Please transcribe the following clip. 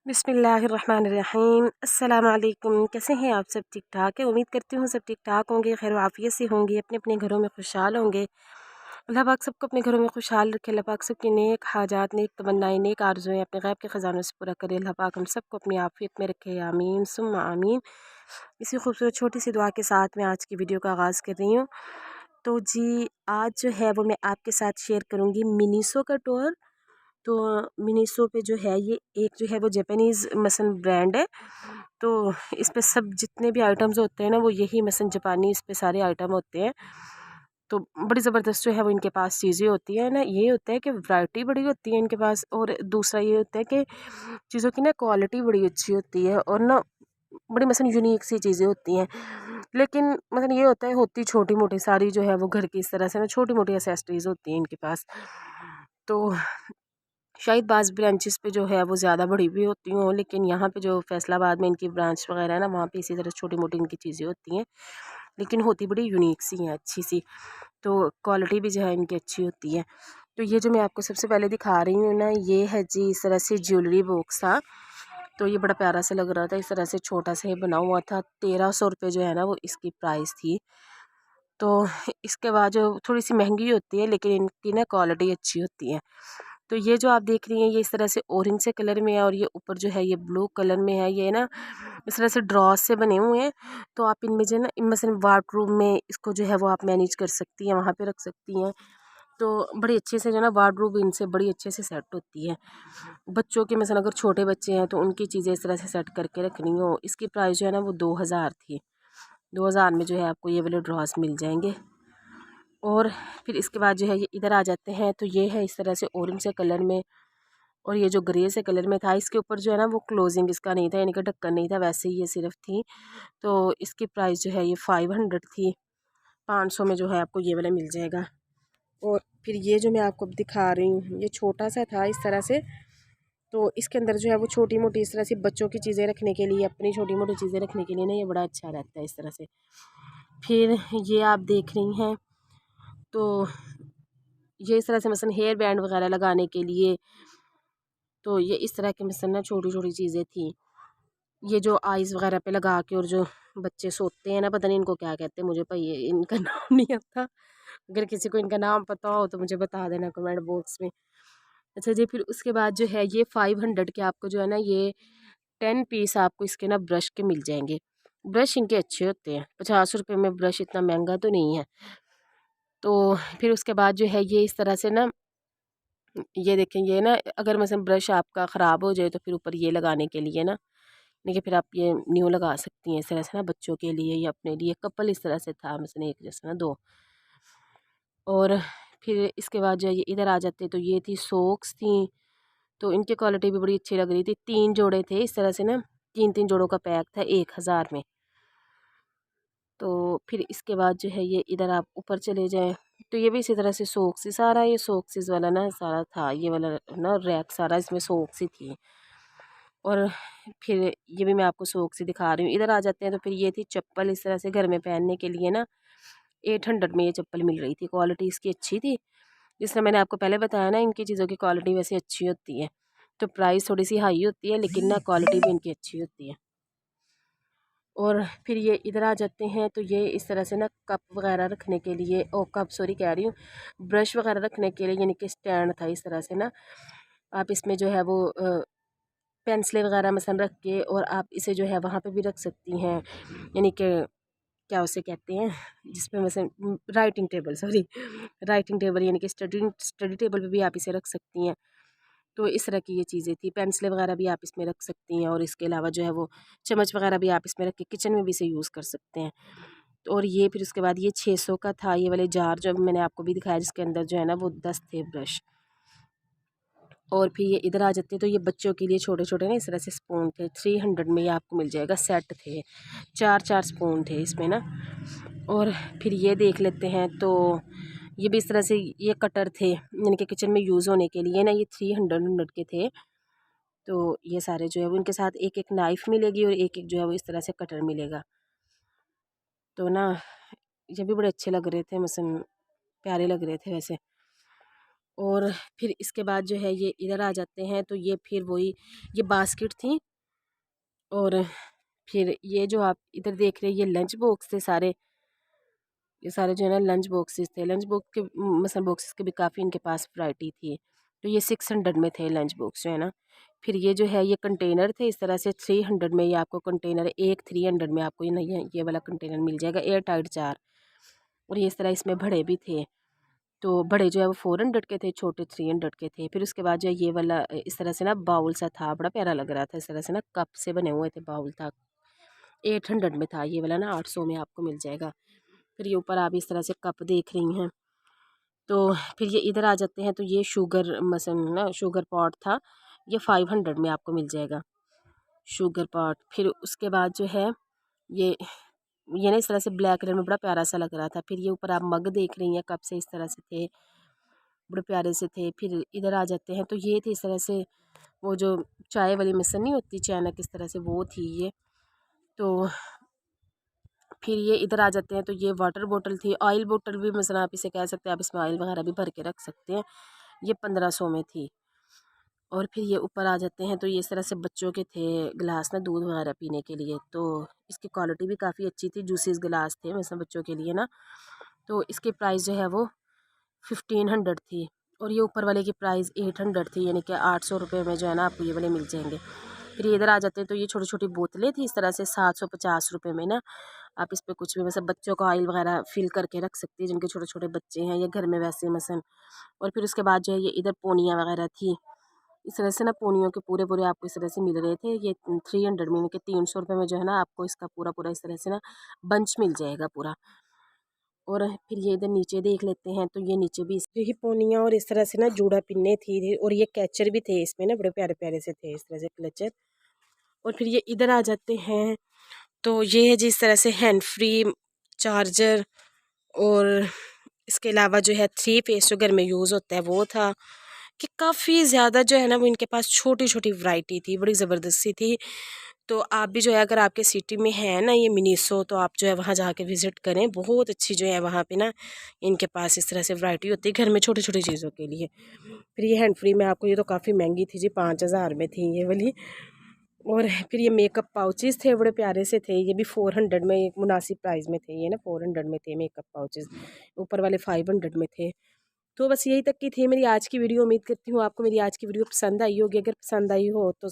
बिस्मिल्लाहिर्रहमानिर्रहीम। अस्सलाम वालेकुम। कैसे हैं आप? सब ठीक ठाक है? उम्मीद करती हूँ सब ठीक ठाक होंगे, खैर आफियत से होंगे, अपने अपने घरों में खुशहाल होंगे। अल्लाह पाक सबको अपने घरों में खुशहाल रखे। अल्लाह पाक सबकी नेक हाजात, नेक तमन्नाएं, नेक आरज़ुएं अपने गैब के ख़जानों से पूरा करे। अल्लाह पाक हम सबको अपनी आफियत में रखे। आमीन सुम्मा आमीन। इसी खूबसूरत छोटी सी दुआ के साथ मैं आज की वीडियो का आगाज़ कर रही हूँ। तो जी, आज जो है वो मैं आपके साथ शेयर करूँगी मिनीसो का टूर। तो मिनीसो पे जो है ये एक जो है वो जापानीज़ मसन ब्रांड है। तो इस पे सब जितने भी आइटम्स होते हैं ना वो यही मसन जापानी इस पे सारे आइटम होते हैं। तो बड़ी ज़बरदस्त जो है वो इनके पास चीज़ें होती है ना, ये होता है कि वैरायटी बड़ी होती है इनके पास, और दूसरा ये होता है कि चीज़ों की ना क्वालिटी बड़ी अच्छी होती है, और ना बड़ी मसन यूनिक सी चीज़ें होती हैं। लेकिन मतलब ये होता है होती छोटी मोटी सारी जो है वो घर की इस तरह से ना छोटी मोटी एसेसरीज होती हैं इनके पास। तो शायद बाज़ ब्रांचेस पे जो है वो ज़्यादा बड़ी भी होती हों, लेकिन यहाँ पे जो फैसलाबाद में इनकी ब्रांच वगैरह है ना, वहाँ पे इसी तरह छोटी मोटी इनकी चीज़ें होती हैं, लेकिन होती बड़ी यूनिक सी हैं, अच्छी सी। तो क्वालिटी भी जो है इनकी अच्छी होती है। तो ये जो मैं आपको सबसे पहले दिखा रही हूँ ना, ये है जी इस तरह से ज्वेलरी बॉक्स था। तो ये बड़ा प्यारा सा लग रहा था, इस तरह से छोटा सा ही बना हुआ था। 1300 रुपये जो है ना वो इसकी प्राइस थी। तो इसके बाद जो थोड़ी सी महंगी होती है, लेकिन इनकी ना क्वालिटी अच्छी होती है। तो ये जो आप देख रही हैं ये इस तरह से ऑरेंज से कलर में है, और ये ऊपर जो है ये ब्लू कलर में है। ये ना इस तरह से ड्रॉस से बने हुए हैं। तो आप इनमें जो है ना, इनमें से वार्डरोब में इसको जो है वो आप मैनेज कर सकती हैं, वहाँ पे रख सकती हैं। तो बड़ी अच्छे से जो है ना वार्डरोब इनसे बड़ी अच्छे से सेट होती है। बच्चों के मसलन अगर छोटे बच्चे हैं तो उनकी चीज़ें इस तरह से सेट करके रखनी हो। इसकी प्राइस जो है ना वो 2000 थी। 2000 में जो है आपको ये वाले ड्रॉस मिल जाएंगे। और फिर इसके बाद जो है ये इधर आ जाते हैं, तो ये है इस तरह से ऑरेंज से कलर में, और ये जो ग्रे से कलर में था, इसके ऊपर जो है ना वो क्लोजिंग इसका नहीं था, यानी कि ढक्कन नहीं था, वैसे ही ये सिर्फ थी। तो इसकी प्राइस जो है ये 500 थी। 500 में जो है आपको ये वाला मिल जाएगा। और फिर ये जो मैं आपको अब दिखा रही हूँ ये छोटा सा था इस तरह से। तो इसके अंदर जो है वो छोटी मोटी इस तरह से बच्चों की चीज़ें रखने के लिए, अपनी छोटी मोटी चीज़ें रखने के लिए ना ये बड़ा अच्छा रहता है इस तरह से। फिर ये आप देख रही हैं, तो ये इस तरह से मसलन हेयर बैंड वगैरह लगाने के लिए। तो ये इस तरह की मसलन ना छोटी छोटी चीज़ें थी। ये जो आइज़ वगैरह पे लगा के, और जो बच्चे सोते हैं ना, पता नहीं इनको क्या कहते हैं, मुझे भाई ये इनका नाम नहीं आता। अगर किसी को इनका नाम पता हो तो मुझे बता देना कमेंट बॉक्स में। अच्छा जी, फिर उसके बाद जो है ये 500 के आपको जो है ना ये 10 पीस आपको इसके ना ब्रश के मिल जाएंगे। ब्रश इनके अच्छे होते हैं। 50 रुपये में ब्रश इतना महंगा तो नहीं है। तो फिर उसके बाद जो है ये इस तरह से ना, ये देखें, ये ना अगर मतलब ब्रश आपका ख़राब हो जाए तो फिर ऊपर ये लगाने के लिए ना, देखिए फिर आप ये न्यू लगा सकती हैं इस तरह से ना, बच्चों के लिए या अपने लिए। कपल इस तरह से था, मसलन एक जैसे ना दो। और फिर इसके बाद जो है ये इधर आ जाते, तो ये थी सॉक्स थी। तो इनकी क्वालिटी भी बड़ी अच्छी लग रही थी। 3 जोड़े थे इस तरह से ना, 3-3 जोड़ों का पैक था 1000 में। तो फिर इसके बाद जो है ये इधर आप ऊपर चले जाएँ, तो ये भी इसी तरह से सॉक्स ही, सारा ये सॉक्सेस वाला ना सारा था, ये वाला ना रैक सारा इसमें सॉक्स ही थी। और फिर ये भी मैं आपको सॉक्स ही दिखा रही हूँ। इधर आ जाते हैं, तो फिर ये थी चप्पल इस तरह से घर में पहनने के लिए ना। 800 में ये चप्पल मिल रही थी, क्वालिटी इसकी अच्छी थी। जिस तरह मैंने आपको पहले बताया ना, इनकी चीज़ों की क्वालिटी वैसे अच्छी होती है। तो प्राइस थोड़ी सी हाई होती है, लेकिन ना क्वालिटी भी इनकी अच्छी होती है। और फिर ये इधर आ जाते हैं, तो ये इस तरह से ना कप वगैरह रखने के लिए, ओ कप सॉरी कह रही हूँ, ब्रश वगैरह रखने के लिए, यानी कि स्टैंड था इस तरह से ना। आप इसमें जो है वो पेंसिलें वगैरह मसन रख के, और आप इसे जो है वहाँ पे भी रख सकती हैं, यानी कि क्या उसे कहते हैं जिसपे मसन writing table, sorry writing table, यानी कि स्टडी स्टडी टेबल पे भी आप इसे रख सकती हैं। तो इस तरह की ये चीज़ें थी। पेंसिलें वगैरह भी आप इसमें रख सकती हैं, और इसके अलावा जो है वो चम्मच वगैरह भी आप इसमें रख के किचन में भी इसे यूज़ कर सकते हैं। तो और ये फिर उसके बाद ये 600 का था, ये वाले जार जो मैंने आपको भी दिखाया, जिसके अंदर जो है ना वो 10 थे ब्रश। और फिर ये इधर आ जाते हैं, तो ये बच्चों के लिए छोटे छोटे ना इस तरह से स्पून थे। 300 में ये आपको मिल जाएगा, सेट थे, 4-4 स्पून थे इसमें ना। और फिर ये देख लेते हैं, तो ये भी इस तरह से ये कटर थे, यानी कि किचन में यूज़ होने के लिए ना, ये 300 के थे। तो ये सारे जो है वो इनके साथ एक एक नाइफ़ मिलेगी, और एक एक जो है वो इस तरह से कटर मिलेगा। तो ना ये भी बड़े अच्छे लग रहे थे, मसलन प्यारे लग रहे थे वैसे। और फिर इसके बाद जो है ये इधर आ जाते हैं तो ये फिर वही ये बास्केट थी। और फिर ये जो आप इधर देख रहे हैं ये लंच बॉक्स थे सारे, ये सारे जो है ना लंच बॉक्सेस थे। लंच बॉक्स के मसल बॉक्सेस के भी काफ़ी इनके पास वैरायटी थी। तो ये 600 में थे लंच बॉक्स जो है ना। फिर ये जो है ये कंटेनर थे इस तरह से 300 में, ये आपको कंटेनर एक 300 में आपको ये वाला कंटेनर मिल जाएगा एयर टाइट 4। और ये इस तरह इसमें बड़े भी थे, तो बड़े जो है वो 400 के थे, छोटे 300 के थे। फिर उसके बाद जो है ये वाला इस तरह से ना बाउल सा था, बड़ा प्यारा लग रहा था। इस तरह से ना कप से बने हुए थे, बाउल था, 800 में था। ये वाला ना 800 में आपको मिल जाएगा। फिर ये ऊपर आप इस तरह से कप देख रही हैं। तो फिर ये इधर आ जाते हैं तो ये शुगर मसन ना शुगर पॉट था, ये 500 में आपको मिल जाएगा शुगर पॉट। फिर उसके बाद जो है ये ये ना इस तरह से ब्लैक कलर में बड़ा प्यारा सा लग रहा था। फिर ये ऊपर आप मग देख रही हैं कप से इस तरह से थे, बड़े प्यारे से थे। फिर इधर आ जाते हैं तो ये थे इस तरह से वो जो चाय वाली मसन नहीं होती चैनक, इस तरह से वो थी ये। तो फिर ये इधर आ जाते हैं तो ये वाटर बोतल थी, ऑयल बोतल भी मसलन आप इसे कह सकते हैं, आप इसमें ऑयल वगैरह भी भर के रख सकते हैं। ये 1500 में थी। और फिर ये ऊपर आ जाते हैं तो ये इस तरह से बच्चों के थे गिलास ना दूध वगैरह पीने के लिए। तो इसकी क्वालिटी भी काफ़ी अच्छी थी, जूसीस गिलास थे मतलब बच्चों के लिए ना। तो इसकी प्राइस जो है वो 1500 थी। और ये ऊपर वाले की प्राइस 800 थी, यानी कि 800 रुपये में जो है ना आपको ये वाले मिल जाएंगे। फिर ये इधर आ जाते हैं तो ये छोटी छोटी बोतलें थी इस तरह से 750 रुपये में ना। आप इस पर कुछ भी मतलब बच्चों का ऑयल वगैरह फिल करके रख सकती है, जिनके छोटे छोटे बच्चे हैं या घर में वैसे मसन। और फिर उसके बाद जो है ये इधर पोनियाँ वगैरह थी इस तरह से ना, पोनियों के पूरे पूरे आपको इस तरह से मिल रहे थे। ये 300 में के 300 रुपये में जो है ना आपको इसका पूरा पूरा इस तरह से ना बंच मिल जाएगा पूरा। और फिर ये इधर नीचे देख लेते हैं तो ये नीचे भी ही पोनियाँ और इस तरह से ना जूड़ा पिन्ने थी। और ये कैचर भी थे इसमें ना, बड़े प्यारे प्यारे से थे इस तरह से क्लचर। और फिर ये इधर आ जाते हैं तो ये है जिस तरह से हैंड फ्री चार्जर। और इसके अलावा जो है 3 फेस जो घर में यूज़ होता है वो था। कि काफ़ी ज़्यादा जो है ना वो इनके पास छोटी छोटी वैरायटी थी, बड़ी ज़बरदस्ती थी। तो आप भी जो है अगर आपके सिटी में है ना ये मिनीसो, तो आप जो है वहाँ जाके विज़िट करें। बहुत अच्छी जो है वहाँ पे ना इनके पास इस तरह से वैरायटी होती है घर में छोटी छोटी चीज़ों के लिए। फिर ये हैंड फ्री में आपको, ये तो काफ़ी महंगी थी जी, 5000 में थी ये वाली। और फिर ये मेकअप पाउचेस थे, बड़े प्यारे से थे। ये भी 400 में, एक मुनासिब प्राइस में थे ये ना, 400 में थे मेकअप पाउचेस। ऊपर वाले 500 में थे। तो बस यही तक की थी मेरी आज की वीडियो। उम्मीद करती हूँ आपको मेरी आज की वीडियो पसंद आई होगी। अगर पसंद आई हो तो